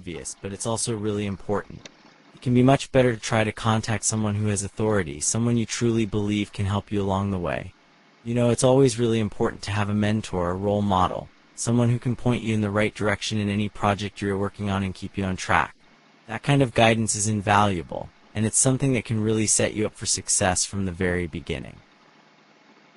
obvious, but it's also really important. It can be much better to try to contact someone who has authority, someone you truly believe can help you along the way. You know, it's always really important to have a mentor, a role model, someone who can point you in the right direction in any project you're working on and keep you on track. That kind of guidance is invaluable, and it's something that can really set you up for success from the very beginning.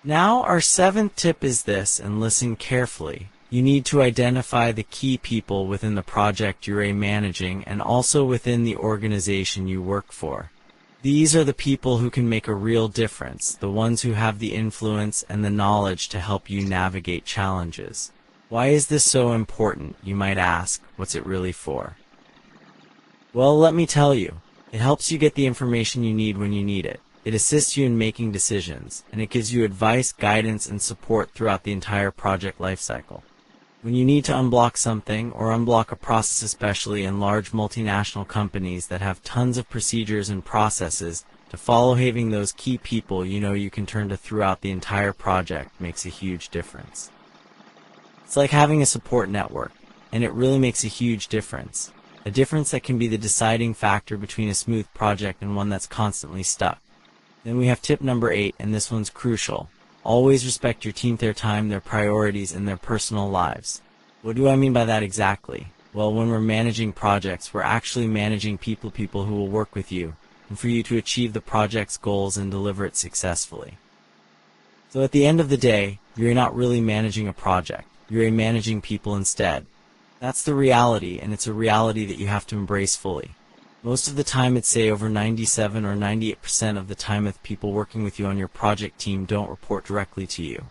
Now, our seventh tip is this, and listen carefully. You need to identify the key people within the project you're managing and also within the organization you work for. These are the people who can make a real difference, the ones who have the influence and the knowledge to help you navigate challenges. Why is this so important, you might ask? What's it really for? Well, let me tell you. It helps you get the information you need when you need it. It assists you in making decisions, and it gives you advice, guidance, and support throughout the entire project lifecycle. When you need to unblock something, or unblock a process, especially in large multinational companies that have tons of procedures and processes to follow, having those key people you can turn to throughout the entire project makes a huge difference. It's like having a support network, and it really makes a huge difference. A difference that can be the deciding factor between a smooth project and one that's constantly stuck. Then we have tip number 8, and this one's crucial. Always respect your team, their time, their priorities, and their personal lives. What do I mean by that exactly? Well, when we're managing projects, we're actually managing people who will work with you, and for you to achieve the project's goals and deliver it successfully. So at the end of the day, you're not really managing a project. You're managing people instead. That's the reality, and it's a reality that you have to embrace fully. Most of the time, I'd say over 97 or 98% of the time of people working with you on your project team don't report directly to you.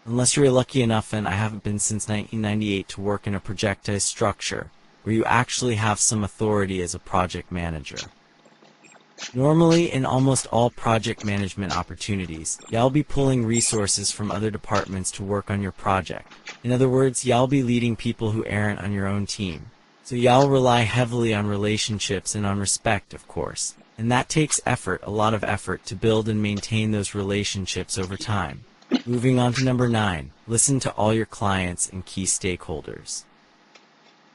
Unless you're lucky enough, and I haven't been since 1998, to work in a projectized structure where you actually have some authority as a project manager. Normally, in almost all project management opportunities, y'all be pulling resources from other departments to work on your project. In other words, y'all be leading people who aren't on your own team. So y'all rely heavily on relationships and on respect, of course. And that takes effort, a lot of effort, to build and maintain those relationships over time. Moving on to number 9, listen to all your clients and key stakeholders.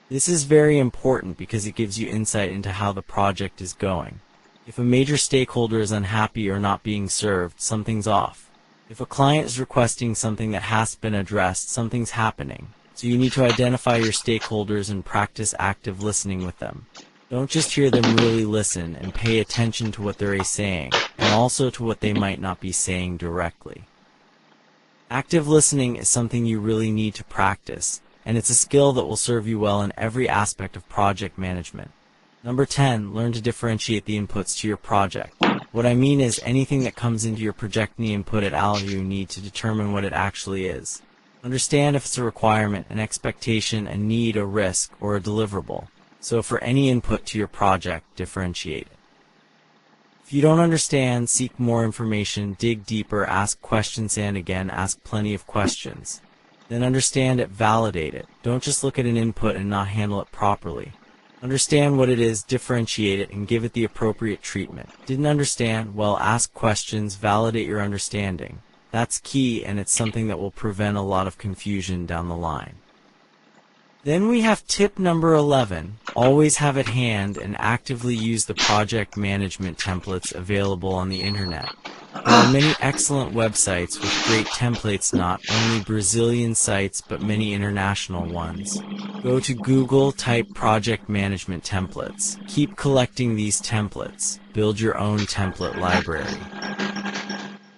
This is very important because it gives you insight into how the project is going. If a major stakeholder is unhappy or not being served, something's off. If a client is requesting something that has been addressed, something's happening. So you need to identify your stakeholders and practice active listening with them. Don't just hear them, really listen and pay attention to what they're saying, and also to what they might not be saying directly. Active listening is something you really need to practice, and it's a skill that will serve you well in every aspect of project management. Number 10, learn to differentiate the inputs to your project. What I mean is anything that comes into your project, the input it out, you need to determine what it actually is. Understand if it's a requirement, an expectation, a need, a risk, or a deliverable. So for any input to your project, differentiate it. If you don't understand, seek more information, dig deeper, ask questions, and again, ask plenty of questions. Then understand it, validate it. Don't just look at an input and not handle it properly. Understand what it is, differentiate it, and give it the appropriate treatment. Didn't understand? Well, ask questions, validate your understanding. That's key, and it's something that will prevent a lot of confusion down the line. Then we have tip number 11. Always have at hand and actively use the project management templates available on the internet. There are many excellent websites with great templates, not only Brazilian sites, but many international ones. Go to Google, type project management templates. Keep collecting these templates. Build your own template library.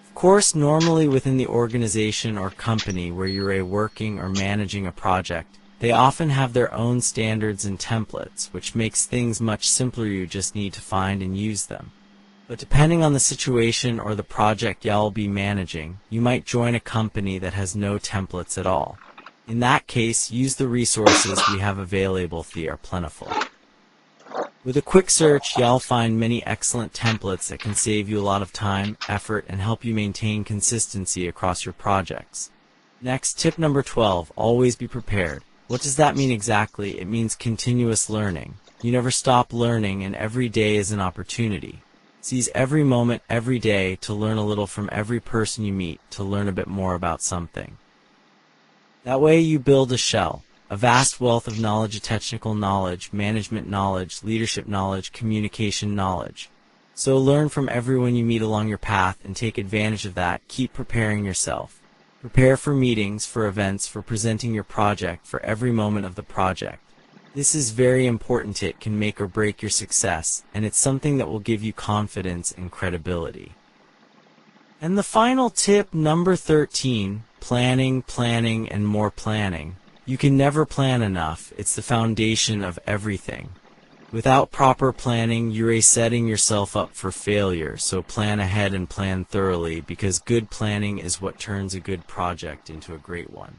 Of course, normally within the organization or company where you're working or managing a project, they often have their own standards and templates, which makes things much simpler. You just need to find and use them. But depending on the situation or the project y'all be managing, you might join a company that has no templates at all. In that case, use the resources we have available. They are plentiful. With a quick search, y'all find many excellent templates that can save you a lot of time, effort, and help you maintain consistency across your projects. Next, tip number 12, always be prepared. What does that mean exactly? It means continuous learning. You never stop learning, and every day is an opportunity. Seize every moment, every day, to learn a little from every person you meet, to learn a bit more about something. That way you build a shell. A vast wealth of knowledge, technical knowledge, management knowledge, leadership knowledge, communication knowledge. So learn from everyone you meet along your path and take advantage of that. Keep preparing yourself. Prepare for meetings, for events, for presenting your project, for every moment of the project. This is very important. It can make or break your success, and it's something that will give you confidence and credibility. And the final tip, number 13, planning, and more planning. You can never plan enough. It's the foundation of everything. Without proper planning, you're setting yourself up for failure, so plan ahead and plan thoroughly, because good planning is what turns a good project into a great one.